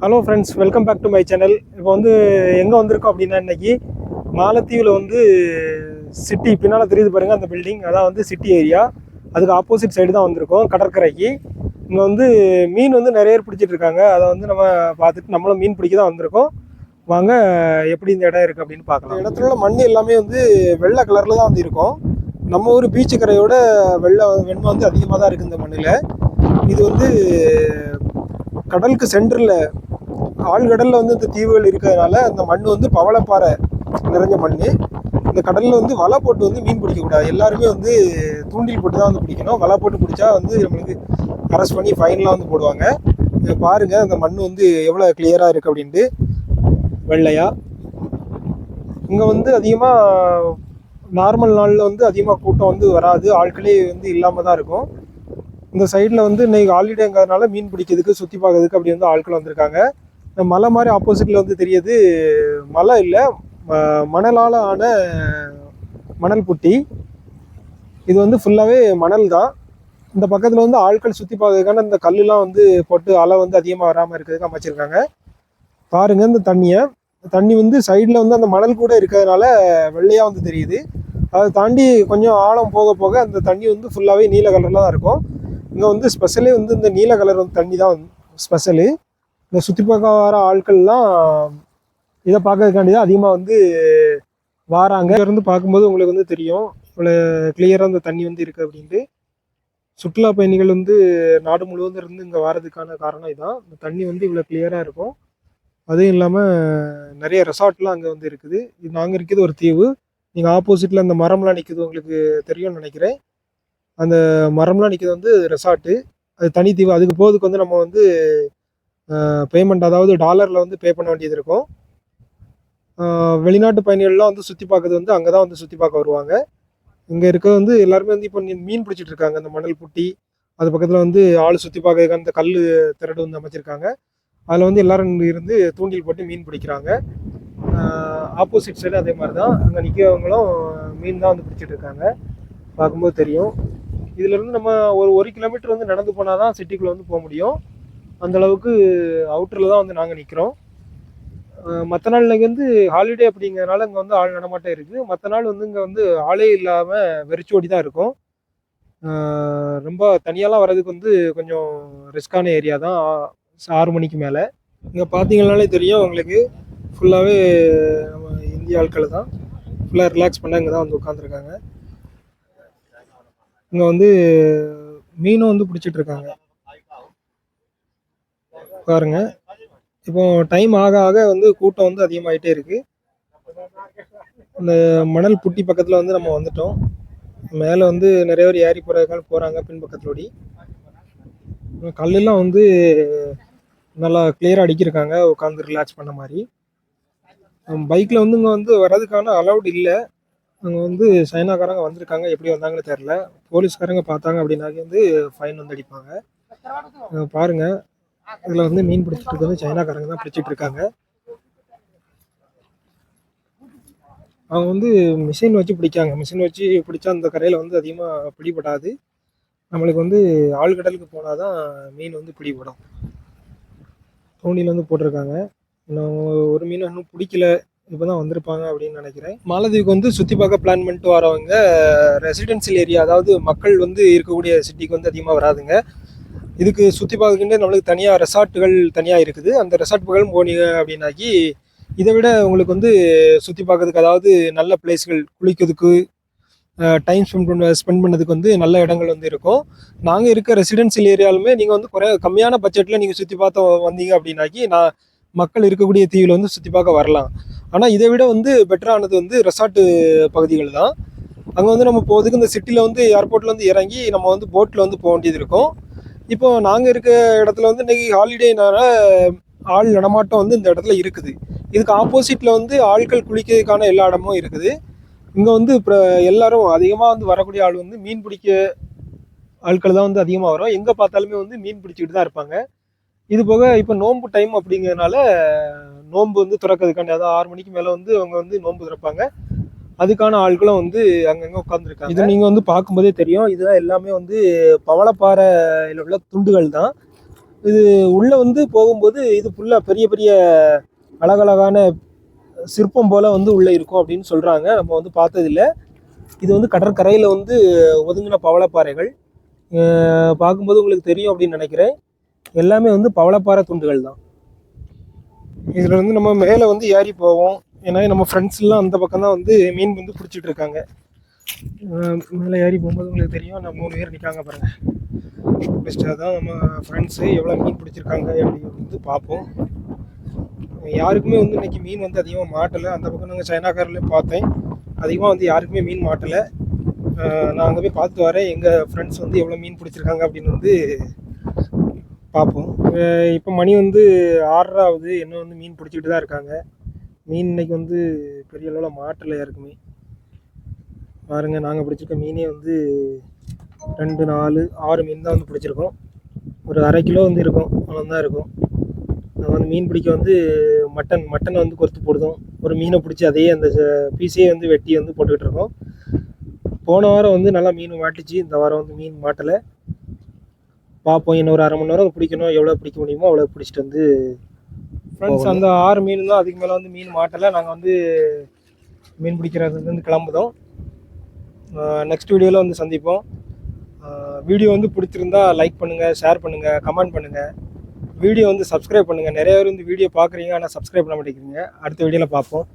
Hello friends, welcome back to my channel. இப்போ வந்து எங்கே வந்திருக்கோம் அப்படின்னா, இன்னைக்கு மாலத்தீவில் வந்து சிட்டி பின்னால் தெரியுது பாருங்கள், அந்த பில்டிங் அதான் வந்து சிட்டி ஏரியா. அதுக்கு ஆப்போசிட் சைடு தான் வந்திருக்கோம், கடற்கரைக்கு. இங்கே வந்து மீன் வந்து நிறைய பேர் பிடிச்சிட்டு இருக்காங்க. அதை வந்து நம்ம பார்த்துட்டு நம்மளும் மீன் பிடிக்க தான் வந்திருக்கோம். வாங்க எப்படி இந்த இடம் இருக்குது அப்படின்னு பார்க்கலாம். இந்த இடத்துல உள்ள மண் எல்லாமே வந்து வெள்ளை கலரில் தான் வந்து இருக்கும். நம்ம ஊர் பீச்சு கரையோட வெண்மை வந்து அதிகமாக தான் இருக்குது இந்த மண்ணில். இது வந்து கடலுக்கு சென்டரில் ஆழ்கடலில் வந்து இந்த தீவுகள் இருக்கிறதுனால அந்த மண் வந்து பவளப்பாறை நிறைஞ்ச மண். இந்த கடலில் வந்து வலை போட்டு வந்து மீன் பிடிக்கக்கூடாது. எல்லாருமே வந்து தூண்டில் போட்டு தான் வந்து பிடிக்கணும். வலை போட்டு பிடிச்சா வந்து நம்மளுக்கு அரெஸ்ட் பண்ணி ஃபைன்லாம் வந்து போடுவாங்க. பாருங்கள் அந்த மண் வந்து எவ்வளோ கிளியராக இருக்குது அப்படின்ட்டு, வெள்ளையா. இங்கே வந்து அதிகமாக நார்மல் நாளில் வந்து அதிகமாக கூட்டம் வந்து வராது, ஆட்களே வந்து இல்லாமல் தான் இருக்கும். இந்த சைடில் வந்து இன்றைக்கி ஹாலிடேங்கிறதுனால மீன் பிடிக்கிறதுக்கு சுற்றி பார்க்கறதுக்கு அப்படி வந்து ஆட்கள் வந்திருக்காங்க. மலை மாதிரி ஆப்போசிட்டில் வந்து தெரியுது, மலை இல்லை, மணலால் ஆன மணல் புட்டி. இது வந்து ஃபுல்லாகவே மணல் தான். இந்த பக்கத்தில் வந்து ஆட்கள் சுற்றி பார்க்கறதுக்கான இந்த கல்லுலாம் வந்து போட்டு அலை வந்து அதிகமாக வராமல் இருக்கிறதுக்கு அமைச்சிருக்காங்க. பாருங்கள் இந்த தண்ணி வந்து சைடில் வந்து அந்த மணல் கூட இருக்கிறதுனால வெள்ளையாக வந்து தெரியுது. அதை தாண்டி கொஞ்சம் ஆழம் போக போக அந்த தண்ணி வந்து ஃபுல்லாகவே நீல கலரில் தான் இருக்கும். இங்கே வந்து ஸ்பெஷலே வந்து இந்த நீல கலர் வந்து தண்ணி தான் ஸ்பெஷலு. இந்த சுற்றி பார்க்க வர ஆட்கள்லாம் இதை பார்க்கறதுக்காண்டி தான் அதிகமாக வந்து வாராங்க. இருந்து பார்க்கும்போது உங்களுக்கு வந்து தெரியும் இவ்வளோ கிளியராக இந்த தண்ணி வந்து இருக்குது அப்படின்ட்டு. சுற்றுலா பயணிகள் வந்து நாடு முழுவதும் இருந்து இங்கே வர்றதுக்கான காரணம் இதுதான். இந்த தண்ணி வந்து இவ்வளோ கிளியராக இருக்கும். அதுவும் இல்லாமல் நிறைய ரெசார்ட்லாம் அங்கே வந்து இருக்குது. இது நாங்கள் இருக்கிறது ஒரு தீவு. நீங்கள் ஆப்போசிட்டில் அந்த மரம்லாம் நிற்குது, உங்களுக்கு தெரியும்னு நினைக்கிறேன். அந்த மரம்லாம் நிற்கிறது வந்து ரெசார்ட்டு. அது தனி தீவு. அதுக்கு போகிறதுக்கு வந்து நம்ம வந்து பேமெண்ட், அதாவது டாலரில் வந்து பே பண்ண வேண்டியது இருக்கும். வெளிநாட்டு பயணிகள்லாம் வந்து சுற்றி பார்க்குறது வந்து அங்கே தான் வந்து சுற்றி பார்க்க வருவாங்க. இங்கே இருக்கிறது வந்து எல்லாருமே வந்து இப்போ மீன் பிடிச்சிட்டு இருக்காங்க. அந்த மணல் புட்டி அது பக்கத்தில் வந்து ஆள் சுற்றி பார்க்கறதுக்கு அந்த கல் திரடு வந்து அமைச்சிருக்காங்க. அதில் வந்து எல்லாரும் இருந்து தூண்டில் போட்டு மீன் பிடிக்கிறாங்க. ஆப்போசிட் சைடு அதே மாதிரி தான். அங்கே நிற்கிறவங்களும் மீன் தான் வந்து பிடிச்சிட்டு இருக்காங்க. பார்க்கும்போது தெரியும். இதிலேருந்து நம்ம ஒரு கிலோமீட்டர் வந்து நடந்து போனால் தான் சிட்டிக்குள்ளே வந்து போக முடியும். அந்தளவுக்கு அவுட்டரில் தான் வந்து நாங்கள் நிற்கிறோம். மற்ற நாள் இன்றைக்கி வந்து ஹாலிடே அப்படிங்கிறதுனால இங்கே வந்து ஆள் நடமாட்டம் இருக்குது. மற்ற நாள் வந்து இங்கே வந்து ஆளே இல்லாமல் வெறிச்சோடி தான் இருக்கும். ரொம்ப தனியாலாம் வர்றதுக்கு வந்து கொஞ்சம் ரிஸ்கான ஏரியா தான். 6 மணிக்கு மேலே இங்கே பார்த்தீங்கன்னாலே தெரியும் உங்களுக்கு, ஃபுல்லாகவே நம்ம இந்திய ஆட்கள் தான். ஃபுல்லாக ரிலாக்ஸ் பண்ண இங்கே தான் வந்து உட்காந்துருக்காங்க. இங்கே வந்து மீனும் வந்து பிடிச்சிட்ருக்காங்க பாருங்க. இப்போ டைம் ஆக ஆக வந்து கூட்டம் வந்து அதிகமாகிட்டே இருக்குது. இந்த மணல் புட்டி பக்கத்தில் வந்து நம்ம வந்துட்டோம். மேலே வந்து நிறைய பேர் ஏறி போகிறாங்க பின்பக்கத்திலோடி. கல்லெல்லாம் வந்து நல்லா கிளியராக அடிக்கிருக்காங்க, உட்காந்து ரிலாக்ஸ் பண்ண மாதிரி. பைக்கில் வந்து இங்கே வந்து வர்றதுக்கான அலௌட் இல்லை. அங்கே வந்து சைனாக்காரங்க வந்திருக்காங்க, எப்படி வந்தாங்கன்னு தெரில. போலீஸ்காரங்க பார்த்தாங்க அப்படின்னாக்கி வந்து ஃபைன் வந்து அடிப்பாங்க. பாருங்கள், இதில் வந்து மீன் பிடிச்சிட்டு இருக்கிறது சைனாக்காரங்க தான் பிடிச்சிட்டு இருக்காங்க. அவங்க வந்து மிஷின் வச்சு பிடிக்காங்க. மிஷின் வச்சு பிடிச்சா அந்த கரையில் வந்து அதிகமாக பிடிபடாது. நம்மளுக்கு வந்து ஆழ்கடலுக்கு போனால் தான் மீன் வந்து பிடிபடும். தூண்டில் வந்து போட்டிருக்காங்க. இன்னும் ஒரு மீன் இன்னும் பிடிக்கல, இப்போ தான் வந்திருப்பாங்க அப்படின்னு நினைக்கிறேன். மாலத்தீவுக்கு வந்து சுற்றி பார்க்க பிளான் பண்ணிட்டு வரவங்க ரெசிடென்சியல் ஏரியா, அதாவது மக்கள் வந்து இருக்கக்கூடிய சிட்டிக்கு வந்து அதிகமாக வராதுங்க. இதுக்கு சுற்றி பார்க்கணுன்னு நம்மளுக்கு தனியாக ரெசார்ட்டுகள் தனியாக இருக்குது. அந்த ரெசார்ட்டுகள் போனீங்க அப்படின்னாக்கி இதை விட உங்களுக்கு வந்து சுற்றி பார்க்கறதுக்கு, அதாவது நல்ல பிளேஸ்கள், குளிக்கிறதுக்கு, டைம் ஸ்பெண்ட் பண்ணதுக்கு வந்து நல்ல இடங்கள் வந்து இருக்கும். நாங்கள் இருக்க ரெசிடென்சியல் ஏரியாலுமே நீங்கள் வந்து கம்மியான பட்ஜெட்டில் நீங்கள் சுற்றி பார்த்து வந்தீங்க அப்படின்னாக்கி மக்கள் இருக்கக்கூடிய தீவில் வந்து சுற்றி பார்க்க வரலாம். ஆனால் இதை விட வந்து பெட்டரானது வந்து ரெசார்ட்டு பகுதிகள் தான். அங்கே வந்து நம்ம போகிறதுக்கு இந்த சிட்டியில் வந்து ஏர்போர்ட்டில் வந்து இறங்கி நம்ம வந்து போட்டில் வந்து போக வேண்டியது இருக்கும். இப்போ நாங்கள் இருக்க இடத்துல வந்து இன்றைக்கி ஹாலிடேனால ஆள் நடமாட்டம் வந்து இந்த இடத்துல இருக்குது. இதுக்கு ஆப்போசிட்டில் வந்து ஆட்கள் குளிக்கிறதுக்கான எல்லா இடமும் இருக்குது. இங்கே வந்து இப்போ எல்லாரும் அதிகமாக வந்து வரக்கூடிய ஆள் வந்து மீன் பிடிக்க ஆட்கள் தான் வந்து அதிகமாக வரும். எங்கே பார்த்தாலுமே வந்து மீன் பிடிச்சிக்கிட்டு தான் இருப்பாங்க. இது போக இப்போ நோன்பு டைம் அப்படிங்கிறதுனால நோன்பு வந்து திறக்கிறதுக்காண்டி, அதாவது 6 மணிக்கு மேலே வந்து அவங்க வந்து நோன்பு திறப்பாங்க. அதுக்கான ஆட்களும் வந்து அங்கங்கே உட்காந்துருக்காங்க. இது நீங்கள் வந்து பார்க்கும்போதே தெரியும், இதுதான் எல்லாமே வந்து பவளப்பாறையில் உள்ள துண்டுகள் தான். இது உள்ளே வந்து போகும்போது இது ஃபுல்லாக பெரிய பெரிய அழகழகான சிற்பம் போல் வந்து உள்ளே இருக்கும் அப்படின்னு சொல்கிறாங்க. நம்ம வந்து பார்த்ததில்ல. இது வந்து கடற்கரையில் வந்து ஒதுங்கின பவளப்பாறைகள். பார்க்கும்போது உங்களுக்கு தெரியும் அப்படின்னு நினைக்கிறேன். எல்லாமே வந்து பவளப்பாறை துண்டுகள் தான். இதில் வந்து நம்ம மேலே வந்து ஏறி போவோம். ஏன்னா நம்ம ஃப்ரெண்ட்ஸ்லாம் அந்த பக்கம் தான் வந்து மீன் வந்து பிடிச்சிட்டு இருக்காங்க. மேலே ஏறி போகும்போது உங்களுக்கு தெரியும். நம்ம 3 பேர் நிற்காங்க பாருங்கள். பெஸ்ட்டாக தான் நம்ம ஃப்ரெண்ட்ஸு எவ்வளோ மீன் பிடிச்சிருக்காங்க அப்படின்னு வந்து பார்ப்போம். யாருக்குமே வந்து இன்றைக்கி மீன் வந்து அதிகமாக மாட்டலை. அந்த பக்கம் நாங்கள் சைனாக்காரில் பார்த்தேன். அதிகமாக வந்து யாருக்குமே மீன் மாட்டலை. நான் அங்கே போய் பார்த்துட்டு வரேன். எங்கள் ஃப்ரெண்ட்ஸ் வந்து எவ்வளோ மீன் பிடிச்சிருக்காங்க அப்படின்னு வந்து பார்ப்போம். இப்போ மணி வந்து 6:30 ஆகுது. இன்னும் வந்து மீன் பிடிச்சிக்கிட்டு தான் இருக்காங்க. மீன் இன்னைக்கு வந்து பெரிய அளவில் மாட்டலை யாருக்குமே. பாருங்க, நாங்கள் பிடிச்சிருக்க மீனே வந்து 2, 4, 6 மீன் தான் வந்து பிடிச்சிருக்கோம். ஒரு 1/2 கிலோ வந்து இருக்கும், அவ்வளோதான் இருக்கும். நாங்கள் வந்து மீன் பிடிக்க வந்து மட்டன் வந்து கொறுத்து போடுதோம். ஒரு மீனை பிடிச்சி அதையே அந்த பீஸையே வந்து வெட்டி வந்து போட்டுக்கிட்டு இருக்கோம். போன வாரம் வந்து நல்லா மீன் மாட்டுச்சு. இந்த வாரம் வந்து மீன் மாட்டலை. பார்ப்போம். இன்னும் ஒரு 1/2 மணி நேரம் பிடிக்கணும். எவ்வளோ பிடிக்க முடியுமோ அவ்வளோ பிடிச்சிட்டு வந்து ஃப்ரெண்ட்ஸ் அந்த 6 மீன் தான். அதுக்கு மேலே வந்து மீன் மாட்டலை. நாங்கள் வந்து மீன் பிடிக்கிறது வந்து கிளம்புதோம். நெக்ஸ்ட் வீடியோவில் வந்து சந்திப்போம். வீடியோ வந்து பிடிச்சிருந்தா லைக் பண்ணுங்கள், ஷேர் பண்ணுங்கள், கமெண்ட் பண்ணுங்கள். வீடியோ வந்து சப்ஸ்கிரைப் பண்ணுங்கள். நிறைய பேர் வந்து வீடியோ பார்க்குறீங்க, ஆனால் சப்ஸ்கிரைப் பண்ண மாட்டேங்கிறீங்க. அடுத்த வீடியோவில் பார்ப்போம்.